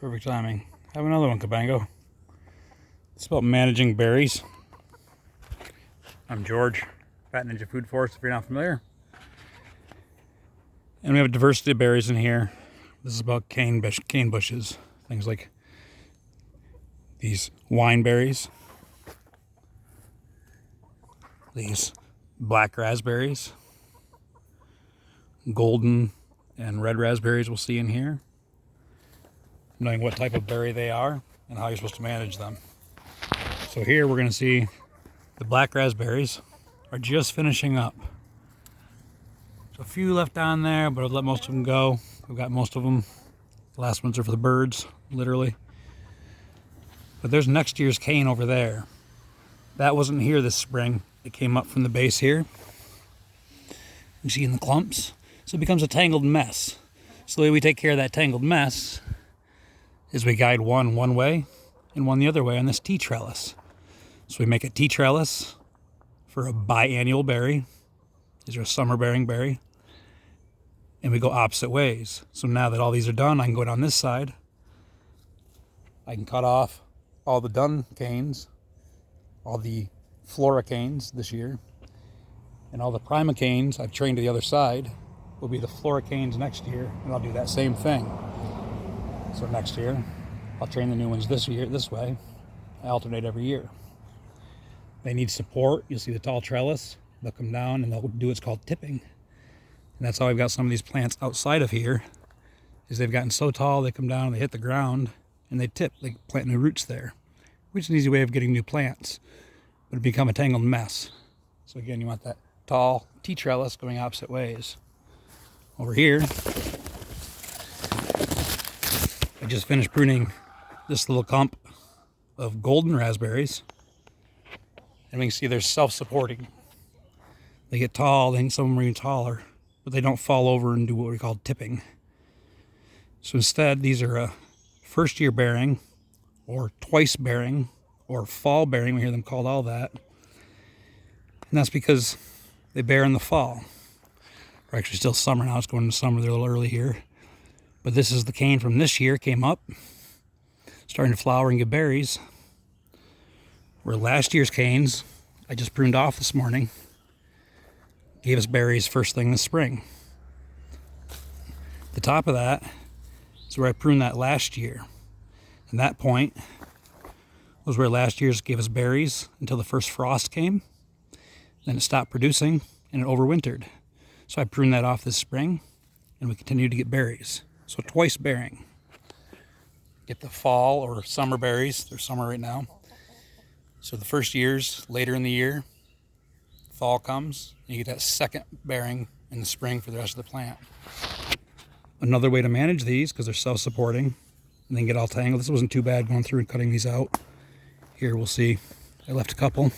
Perfect timing. Have another one, Cabango. It's about managing berries. I'm George, Fat Ninja Food Forest, if you're not familiar. And we have a diversity of berries in here. This is about cane bushes. Things like these wine berries, these black raspberries, golden and red raspberries we'll see in here. Knowing what type of berry they are and how you're supposed to manage them. So here we're going to see the black raspberries are just finishing up. There's a few left on there, but I've let most of them go. We've got most of them. The last ones are for the birds, literally. But there's next year's cane over there. That wasn't here this spring. It came up from the base here. You see in the clumps. So it becomes a tangled mess. So the way we take care of that tangled mess is we guide one way and one the other way on this T-trellis. So we make a T-trellis for a biannual berry. These are a summer-bearing berry. And we go opposite ways. So now that all these are done, I can go down this side. I can cut off all the done canes, all the flora canes this year, and all the prima canes I've trained to the other side will be the flora canes next year, and I'll do that same thing. So next year, I'll train the new ones this way. I alternate every year. They need support. You'll see the tall trellis. They'll come down and they'll do what's called tipping. And that's how I've got some of these plants outside of here, is they've gotten so tall, they come down and they hit the ground and they tip, they plant new roots there, which is an easy way of getting new plants, but it become a tangled mess. So again, you want that tall T-trellis going opposite ways. Over here, I just finished pruning this little clump of golden raspberries. And we can see they're self-supporting. They get tall, then some of them are even taller, but they don't fall over and do what we call tipping. So instead, these are a first-year bearing, or twice bearing, or fall bearing. We hear them called all that. And that's because they bear in the fall. We're actually still summer now. It's going into summer. They're a little early here. But this is the cane from this year, came up, starting to flower and give berries. Where last year's canes, I just pruned off this morning, gave us berries first thing this spring. The top of that is where I pruned that last year. And that point was where last year's gave us berries until the first frost came. Then it stopped producing and it overwintered. So I pruned that off this spring and we continued to get berries. So twice bearing. Get the fall or summer berries. They're summer right now. So the first year's later in the year, fall comes, and you get that second bearing in the spring for the rest of the plant. Another way to manage these, because they're self-supporting, and then get all tangled. This wasn't too bad going through and cutting these out. Here we'll see, I left a couple.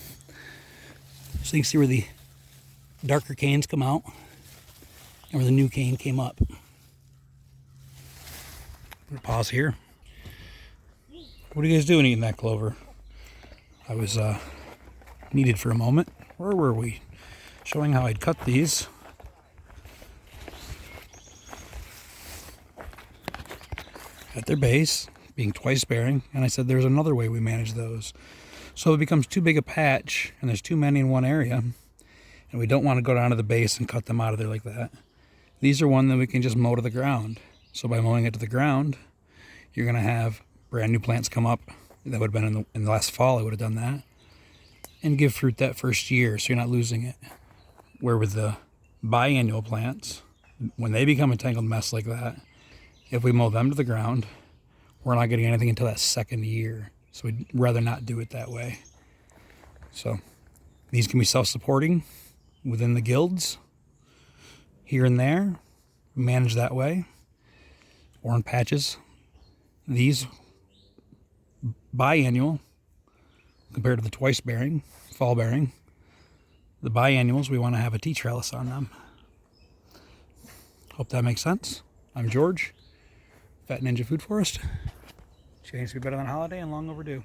So you can see where the darker canes come out, and where the new cane came up. I'm gonna pause here. What are you guys doing eating that clover? I was needed for a moment. Where were we? Showing how I'd cut these. At their base, being twice bearing, and I said there's another way we manage those. So it becomes too big a patch, and there's too many in one area, and we don't want to go down to the base and cut them out of there like that. These are one that we can just mow to the ground. So by mowing it to the ground, you're going to have brand new plants come up. That would have been in the last fall, I would have done that. And give fruit that first year, so you're not losing it. Where with the biannual plants, when they become a tangled mess like that, if we mow them to the ground, we're not getting anything until that second year. So we'd rather not do it that way. So these can be self-supporting within the guilds, here and there, manage that way, or in patches. These biannual compared to the twice bearing, fall bearing. The biannuals, we want to have a T-trellis on them. Hope that makes sense. I'm George, Fat Ninja Food Forest. Change to be better than holiday and long overdue.